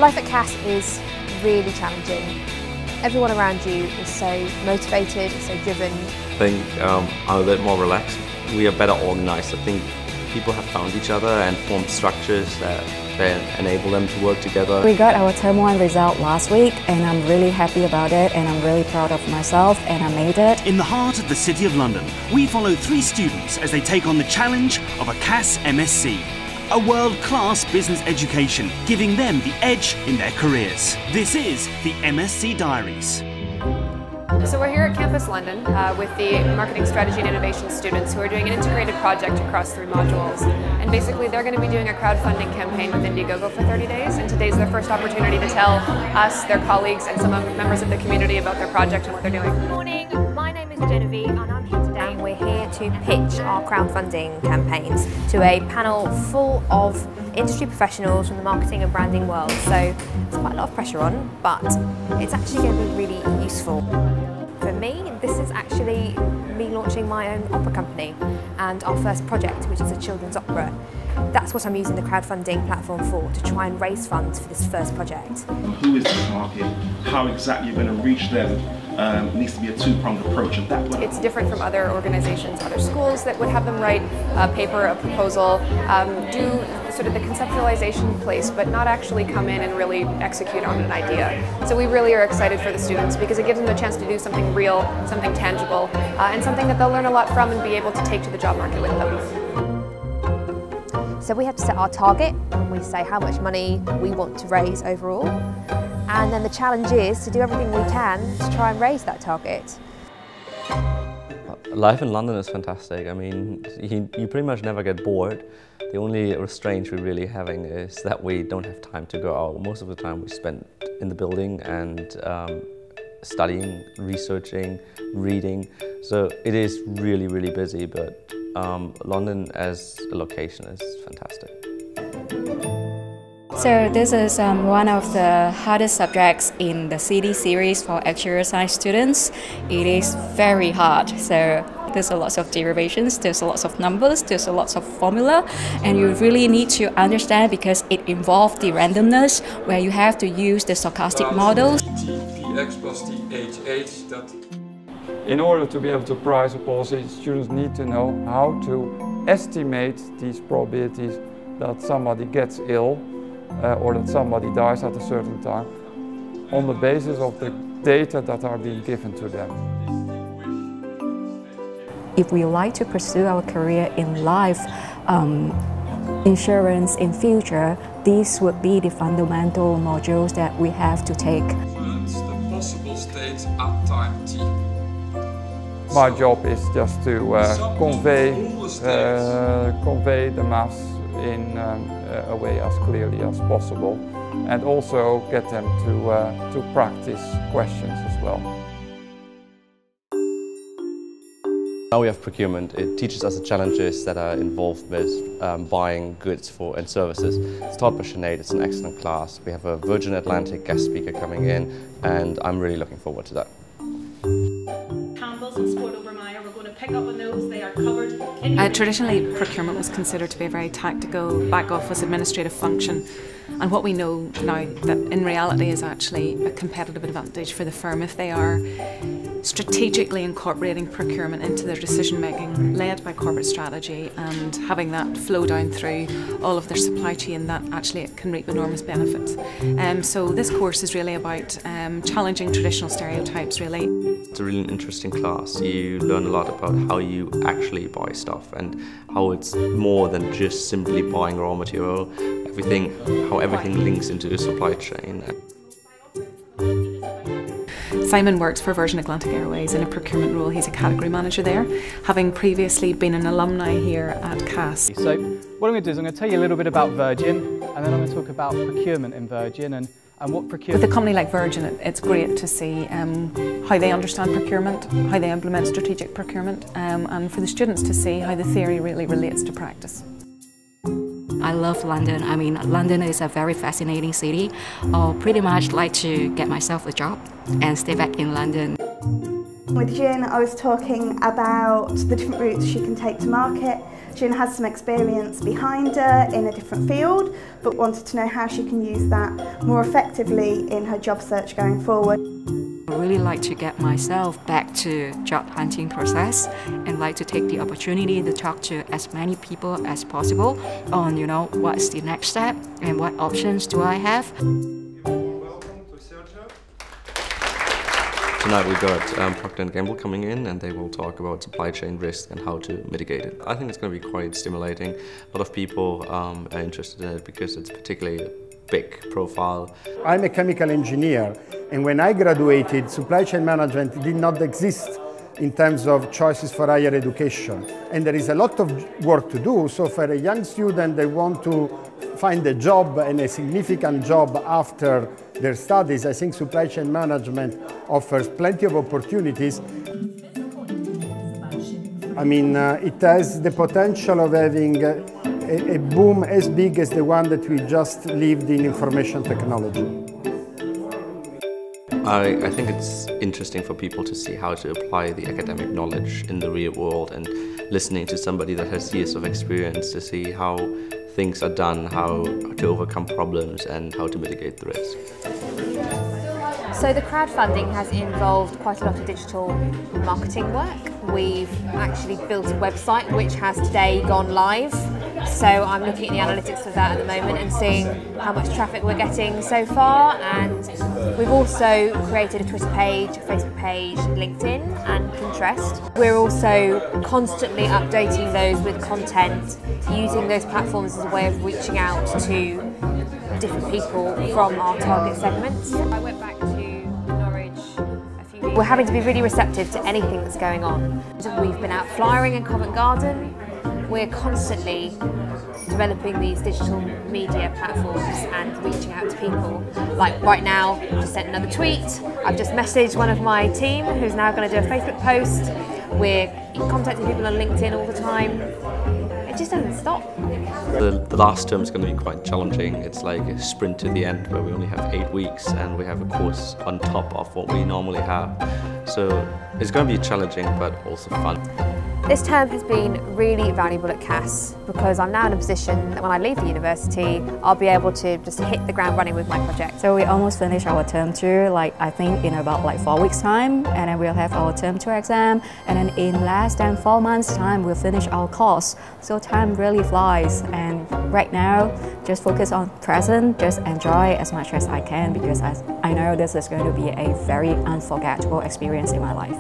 Life at Cass is really challenging. Everyone around you is so motivated, so driven. I think I'm a bit more relaxed. We are better organised. I think people have found each other and formed structures that enable them to work together. We got our Term 1 result last week and I'm really happy about it and I'm really proud of myself and I made it. In the heart of the City of London, we follow 3 students as they take on the challenge of a Cass MSc. A world-class business education, giving them the edge in their careers. This is the MSc Diaries. So we're here at Campus London with the Marketing Strategy and Innovation students who are doing an integrated project across 3 modules. And basically they're going to be doing a crowdfunding campaign with Indiegogo for 30 days. And today's their first opportunity to tell us, their colleagues, and some members of the community about their project and what they're doing. Good morning, my name is Genevieve and I'm here today. And we're here to pitch our crowdfunding campaigns to a panel full of industry professionals from the marketing and branding world. So there's quite a lot of pressure on, but it's actually going to be really useful. For me, this is actually me launching my own opera company and our first project, which is a children's opera. That's what I'm using the crowdfunding platform for, to try and raise funds for this first project. Who is this market? How exactly you're going to reach them? Needs to be a 2-pronged approach, and that way. It's different from other organizations, other schools that would have them write a paper, a proposal, do sort of the conceptualization place, but not actually come in and really execute on an idea. So we really are excited for the students because it gives them a chance to do something real, something tangible, and something that they'll learn a lot from and be able to take to the job market with them. So we have to set our target and we say how much money we want to raise overall. And then the challenge is to do everything we can to try and raise that target. Life in London is fantastic. I mean, you pretty much never get bored. The only restraint we're really having is that we don't have time to go out. Most of the time we spend in the building and studying, researching, reading. So it is really, really busy, but London as a location is fantastic. So this is one of the hardest subjects in the CD series for Actuarial Science students. It is very hard. So there's a lot of derivations, there's a lot of numbers, there's a lot of formula, and you really need to understand because it involves the randomness where you have to use the stochastic models. Tx plus Th that. In order to be able to price a policy, students need to know how to estimate these probabilities that somebody gets ill or that somebody dies at a certain time on the basis of the data that are being given to them. If we like to pursue our career in life insurance in future, these would be the fundamental modules that we have to take. The possible states at time t. My job is just to convey the maths in a way as clearly as possible, and also get them to practice questions as well. Now we have procurement. It teaches us the challenges that are involved with buying goods and services. It's taught by Sinead. It's an excellent class. We have a Virgin Atlantic guest speaker coming in, and I'm really looking forward to that. We're going to pick up on those. They are covered. Traditionally, procurement was considered to be a very tactical, back-office administrative function. And what we know now that in reality is actually a competitive advantage for the firm if they are strategically incorporating procurement into their decision making, led by corporate strategy, and having that flow down through all of their supply chain, that actually it can reap enormous benefits. So this course is really about challenging traditional stereotypes, really. It's a really interesting class. You learn a lot about how you actually buy stuff and how it's more than just simply buying raw material, how everything links into the supply chain. Simon works for Virgin Atlantic Airways in a procurement role. He's a category manager there, having previously been an alumni here at Cass. So what I'm going to do is I'm going to tell you a little bit about Virgin, and then I'm going to talk about procurement in Virgin and what procurement... With a company like Virgin, it's great to see how they understand procurement, how they implement strategic procurement, and for the students to see how the theory really relates to practice. I love London. I mean, London is a very fascinating city. I'll pretty much like to get myself a job and stay back in London. With Jiin, I was talking about the different routes she can take to market, Jiin has some experience behind her in a different field, but wanted to know how she can use that more effectively in her job search going forward. I really like to get myself back to job hunting process and like to take the opportunity to talk to as many people as possible on, what's the next step and what options do I have. Tonight we've got Procter & Gamble coming in, and they will talk about supply chain risk and how to mitigate it. I think it's going to be quite stimulating. A lot of people are interested in it because it's particularly a big profile. I'm a chemical engineer, and when I graduated, supply chain management did not exist in terms of choices for higher education. And there is a lot of work to do, so for a young student they want to find a job and a significant job after their studies, I think supply chain management offers plenty of opportunities. I mean, it has the potential of having a boom as big as the one that we just lived in information technology. I think it's interesting for people to see how to apply the academic knowledge in the real world, and listening to somebody that has years of experience to see how things are done, how to overcome problems and how to mitigate the risk. So the crowdfunding has involved quite a lot of digital marketing work. We've actually built a website which has today gone live. So I'm looking at the analytics of that at the moment and seeing how much traffic we're getting so far. And we've also created a Twitter page, a Facebook page, LinkedIn and Pinterest. We're also constantly updating those with content, using those platforms as a way of reaching out to different people from our target segments. I went back to we're having to be really receptive to anything that's going on. We've been out flyering in Covent Garden. We're constantly developing these digital media platforms and reaching out to people. Like right now, I just sent another tweet. I've just messaged one of my team who's now going to do a Facebook post. We're contacting people on LinkedIn all the time. It just doesn't stop. The last term is going to be quite challenging. It's like a sprint to the end where we only have 8 weeks and we have a course on top of what we normally have. So it's going to be challenging but also fun. This term has been really valuable at Cass because I'm now in a position that when I leave the university, I'll be able to just hit the ground running with my project. So we almost finished our term 2, I think in about 4 weeks time, and then we'll have our term 2 exam, and then in less than 4 months time we'll finish our course. So time really flies, and right now just focus on present, just enjoy as much as I can because I know this is going to be a very unforgettable experience in my life.